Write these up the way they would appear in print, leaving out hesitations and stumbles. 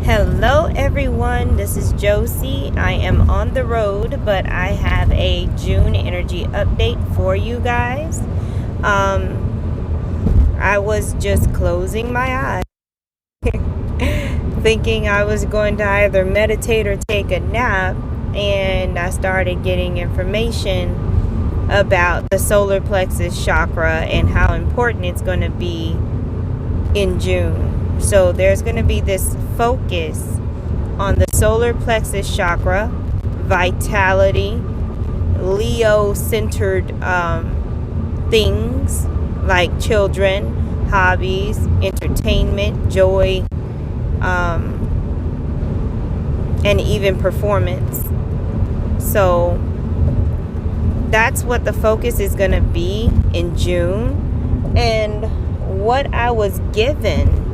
Hello, everyone. This is Josie. I am on the road, but I have a June energy update for you guys. I was just closing my eyes, thinking I was going to either meditate or take a nap, and I started getting information about the solar plexus chakra and how important it's going to be in June. So there's going to be this focus on the solar plexus chakra, vitality, Leo centered things like children, hobbies, entertainment, joy, and even performance. So that's what the focus is going to be in June. And what I was given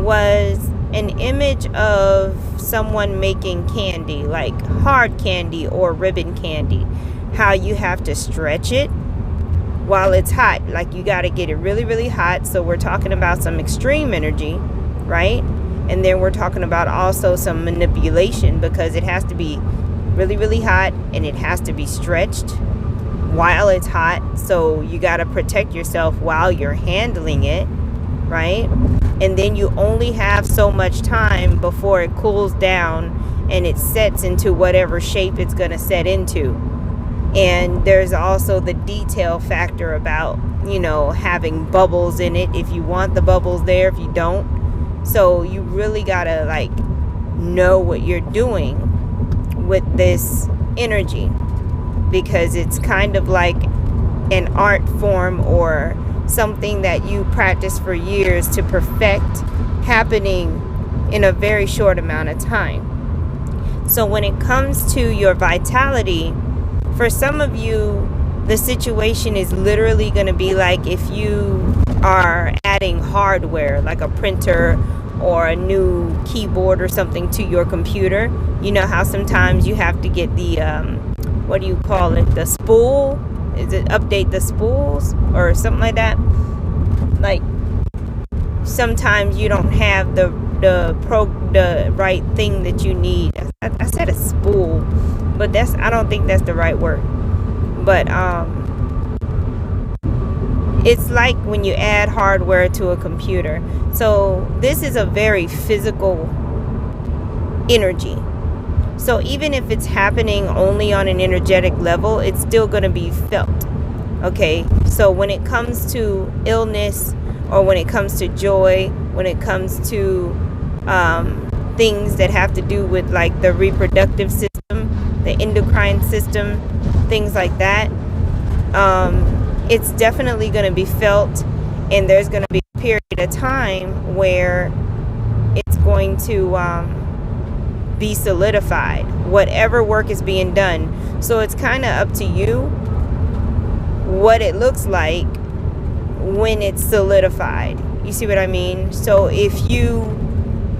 was an image of someone making candy, like hard candy or ribbon candy. How you have to stretch it while it's hot. Like you got to get it really, really hot. So we're talking about some extreme energy, right? And then we're talking about also some manipulation, because it has to be really, really hot and it has to be stretched while it's hot. So you got to protect yourself while you're handling it, right? And then you only have so much time before it cools down and it sets into whatever shape it's going to set into. And there's also the detail factor about, having bubbles in it, if you want the bubbles there, if you don't. So you really got to know what you're doing with this energy, because it's kind of like an art form or something that you practice for years to perfect, happening in a very short amount of time. So when it comes to your vitality, for some of you, the situation is literally going to be like if you are adding hardware, like a printer or a new keyboard or something to your computer. You know how sometimes you have to get the, what do you call it? The spool? Is it update the spools or something like that? Like sometimes you don't have the right thing that you need. I said a spool, but I don't think that's the right word. But it's like when you add hardware to a computer. So this is a very physical energy. So even if it's happening only on an energetic level, it's still going to be felt. Okay, so when it comes to illness, or when it comes to joy, when it comes to things that have to do with like the reproductive system, the endocrine system, things like that, it's definitely going to be felt. And there's going to be a period of time where it's going to be solidified, whatever work is being done. So it's kind of up to you what it looks like when it's solidified. You see what I mean? So if you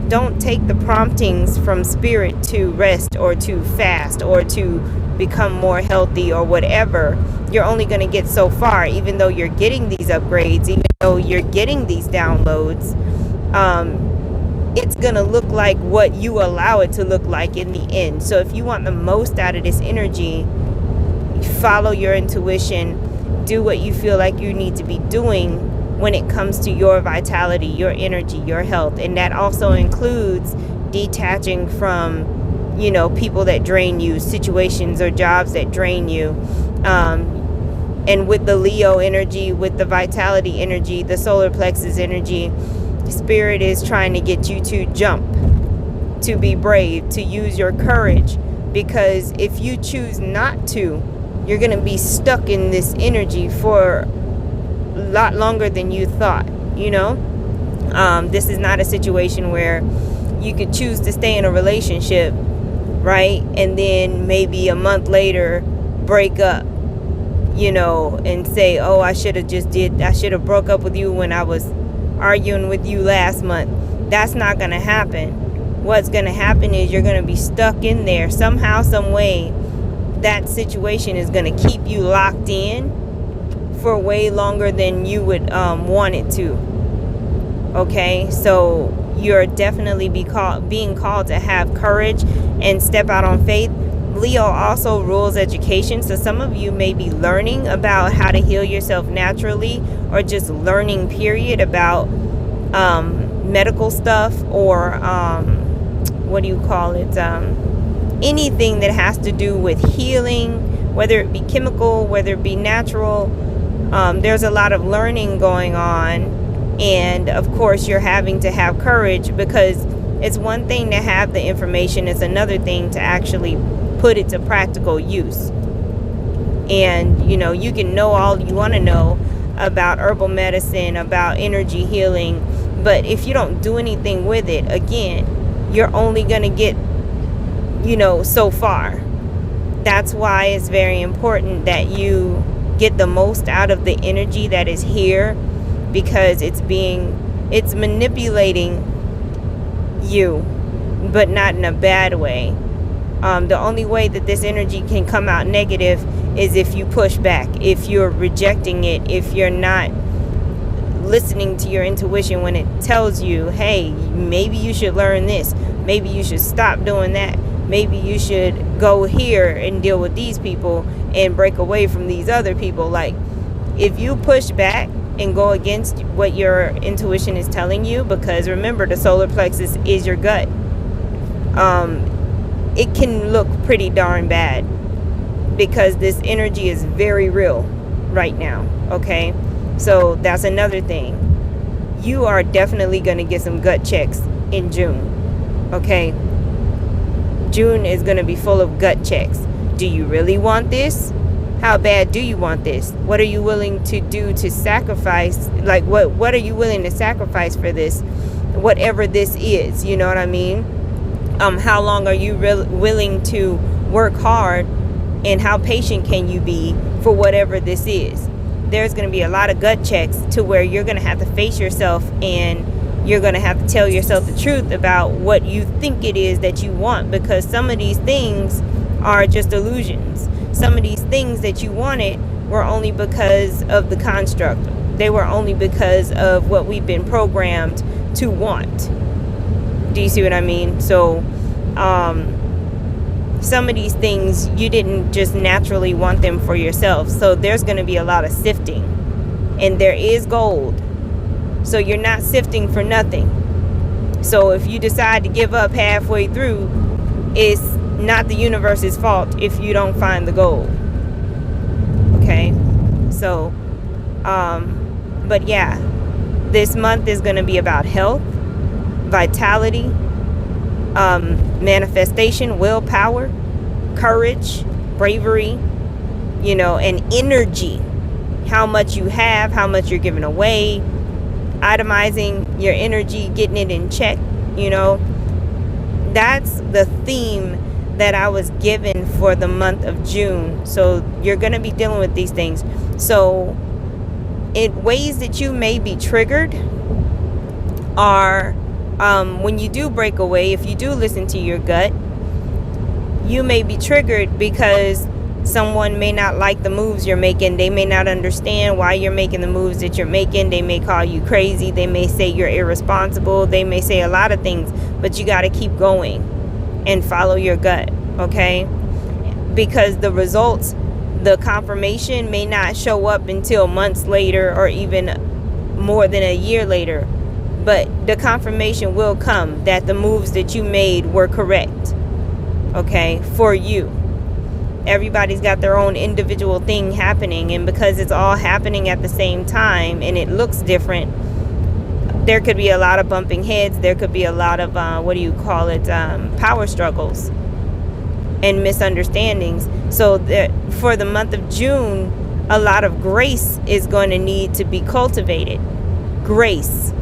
don't take the promptings from spirit to rest or to fast or to become more healthy or whatever, you're only going to get so far. Even though you're getting these upgrades, even though you're getting these downloads, it's going to look like what you allow it to look like in the end. So if you want the most out of this energy, follow your intuition, do what you feel like you need to be doing when it comes to your vitality, your energy, your health. And that also includes detaching from, people that drain you, situations or jobs that drain you. And with the Leo energy, with the vitality energy, the solar plexus energy, Spirit is trying to get you to jump, to be brave, to use your courage. Because if you choose not to, you're going to be stuck in this energy for a lot longer than you thought, This is not a situation where you could choose to stay in a relationship, right? And then maybe a month later break up, and say, oh, I should have broke up with you when I was arguing with you last month. That's not going to happen. What's going to happen is you're going to be stuck in there somehow, some way. That situation is going to keep you locked in for way longer than you would want it to. Okay, so you're definitely being called to have courage and step out on faith. Leo also rules education, so some of you may be learning about how to heal yourself naturally, or just learning period about medical stuff, or what do you call it, anything that has to do with healing, whether it be chemical, whether it be natural. There's a lot of learning going on, and of course you're having to have courage, because it's one thing to have the information, it's another thing to actually put it to practical use. And you can know all you want to know about herbal medicine, about energy healing, but if you don't do anything with it, again, you're only going to get so far. That's why it's very important that you get the most out of the energy that is here, because it's manipulating you, but not in a bad way. The only way that this energy can come out negative is if you push back, if you're rejecting it, if you're not listening to your intuition when it tells you, hey, maybe you should learn this, maybe you should stop doing that, maybe you should go here and deal with these people and break away from these other people. Like, if you push back and go against what your intuition is telling you, because remember, the solar plexus is your gut, it can look pretty darn bad, because this energy is very real right now. Okay, so that's another thing. You are definitely going to get some gut checks in June. Okay, June is going to be full of gut checks. Do you really want this? How bad do you want this? What are you willing to do to sacrifice? Like, what are you willing to sacrifice for this? Whatever this is, you know what I mean? How long are you willing to work hard, and how patient can you be for whatever this is? There's going to be a lot of gut checks to where you're going to have to face yourself, and you're going to have to tell yourself the truth about what you think it is that you want, because some of these things are just illusions. Some of these things that you wanted were only because of the construct. They were only because of what we've been programmed to want. Do you see what I mean? So some of these things, you didn't just naturally want them for yourself. So there's going to be a lot of sifting, and there is gold. So you're not sifting for nothing. So if you decide to give up halfway through, it's not the universe's fault if you don't find the gold. Okay? So, but yeah, this month is going to be about health, vitality, manifestation, willpower, courage, bravery, and energy. How much you have, how much you're giving away, itemizing your energy, getting it in check. That's the theme that I was given for the month of June. So you're going to be dealing with these things. So in ways that you may be triggered are when you do break away, if you do listen to your gut, you may be triggered because someone may not like the moves you're making. They may not understand why you're making the moves that you're making. They may call you crazy. They may say you're irresponsible. They may say a lot of things, but you got to keep going and follow your gut, okay? Because the results, the confirmation may not show up until months later, or even more than a year later. But the confirmation will come that the moves that you made were correct, okay, for you. Everybody's got their own individual thing happening, and because it's all happening at the same time and it looks different, there could be a lot of bumping heads. There could be a lot of power struggles and misunderstandings. So for the month of June, a lot of grace is going to need to be cultivated. Grace.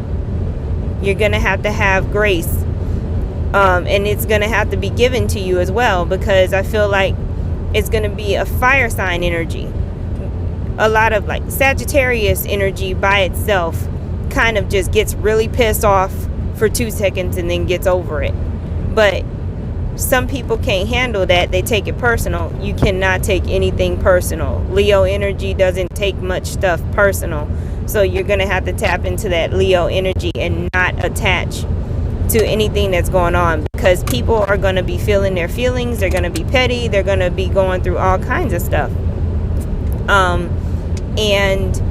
You're going to have grace, and it's going to have to be given to you as well, because I feel like it's going to be a fire sign energy. A lot of like Sagittarius energy by itself kind of just gets really pissed off for 2 seconds and then gets over it. But some people can't handle that. They take it personal. You cannot take anything personal. Leo energy doesn't take much stuff personal. So you're going to have to tap into that Leo energy and not attach to anything that's going on, because people are going to be feeling their feelings. They're going to be petty. They're going to be going through all kinds of stuff. And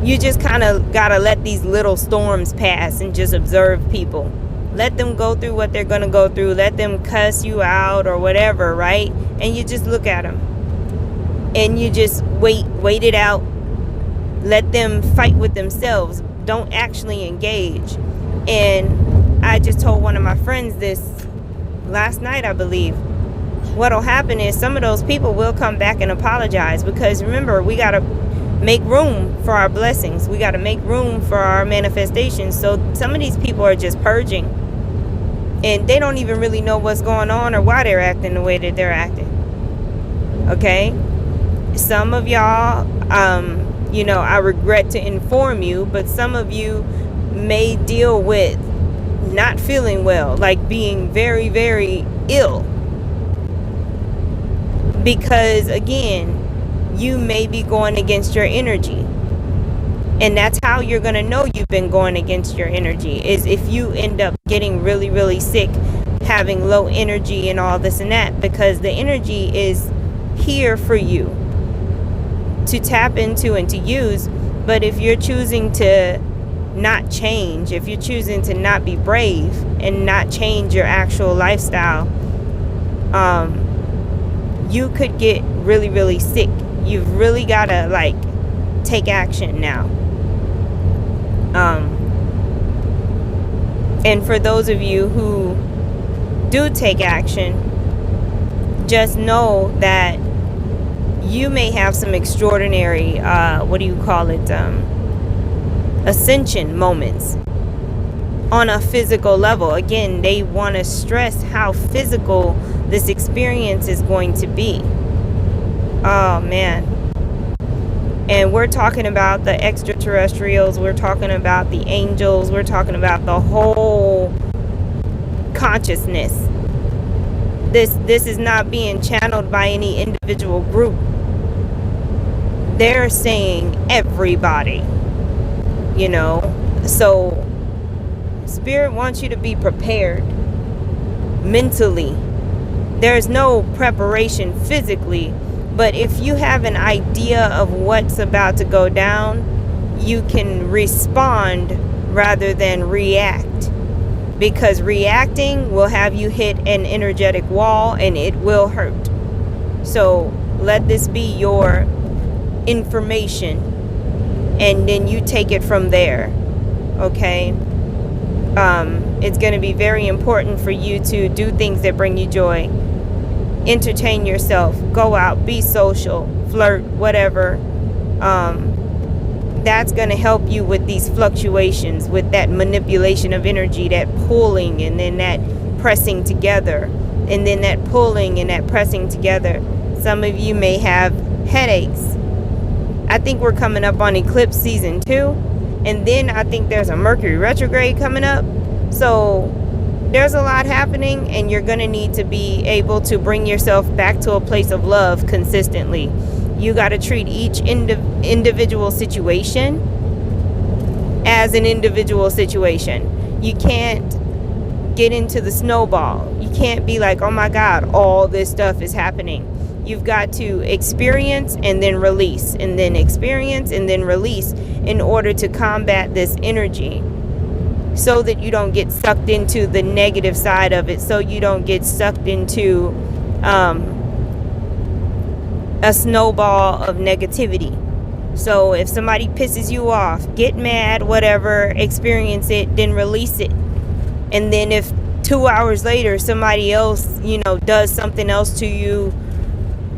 you just kind of got to let these little storms pass and just observe people. Let them go through what they're going to go through. Let them cuss you out or whatever, right? And you just look at them. And you just wait it out. Let them fight with themselves. Don't actually engage. And I just told one of my friends this last night, I believe. What'll happen is some of those people will come back and apologize, because remember, we got to make room for our blessings. We got to make room for our manifestations. So some of these people are just purging, and they don't even really know what's going on or why they're acting the way that they're acting. Okay? Some of y'all, I regret to inform you, but some of you may deal with not feeling well, like being very, very ill. Because again, you may be going against your energy. And that's how you're going to know you've been going against your energy, is if you end up getting really, really sick, having low energy and all this and that, because the energy is here for you to tap into and to use. But if you're choosing to not change, if you're choosing to not be brave and not change your actual lifestyle, you could get really, really sick. You've really got to take action now. And for those of you who do take action, just know that you may have some extraordinary, ascension moments on a physical level. Again, they want to stress how physical this experience is going to be. Oh man. And we're talking about the extraterrestrials, we're talking about the angels, we're talking about the whole consciousness. This is not being channeled by any individual group. They're saying everybody, So Spirit wants you to be prepared mentally. There's no preparation physically, but if you have an idea of what's about to go down, you can respond rather than react. Because reacting will have you hit an energetic wall and it will hurt. So let this be your information, and then you take it from there. Okay? It's going to be very important for you to do things that bring you joy. Entertain yourself. Go out. Be social. Flirt. Whatever. That's going to help you with these fluctuations, with that manipulation of energy, that pulling and then that pressing together, and then that pulling and that pressing together. Some of you may have headaches. I think we're coming up on eclipse season 2, and then I think there's a Mercury retrograde coming up. So there's a lot happening, and you're going to need to be able to bring yourself back to a place of love consistently. You got to treat each individual situation as an individual situation. You can't get into the snowball. You can't be like, oh my God, all this stuff is happening. You've got to experience and then release, and then experience and then release, in order to combat this energy, so that you don't get sucked into the negative side of it, so you don't get sucked into a snowball of negativity. So if somebody pisses you off, get mad, whatever, experience it, then release it. And then if 2 hours later somebody else, does something else to you,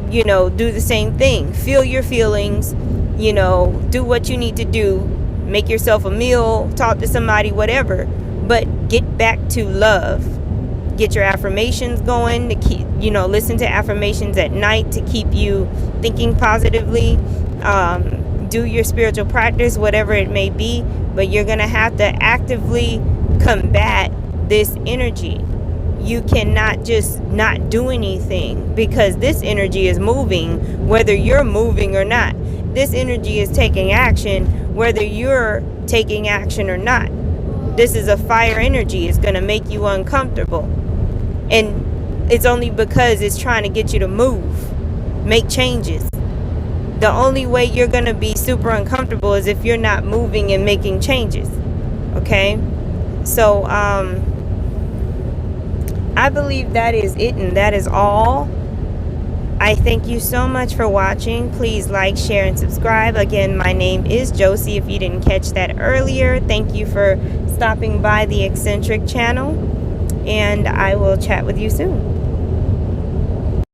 do the same thing. Feel your feelings, do what you need to do. Make yourself a meal, talk to somebody, whatever. But get back to love. Get your affirmations going to keep, listen to affirmations at night to keep you thinking positively. Do your spiritual practice, whatever it may be, but you're going to have to actively combat this energy. You cannot just not do anything, because this energy is moving whether you're moving or not. This energy is taking action whether you're taking action or not. This is a fire energy. It's going to make you uncomfortable. And it's only because it's trying to get you to move, make changes. The only way you're going to be super uncomfortable is if you're not moving and making changes. Okay? So, I believe that is it, and that is all. I thank you so much for watching. Please like, share, and subscribe. Again, my name is Josie. If you didn't catch that earlier, thank you for stopping by the Eccentric channel, and I will chat with you soon.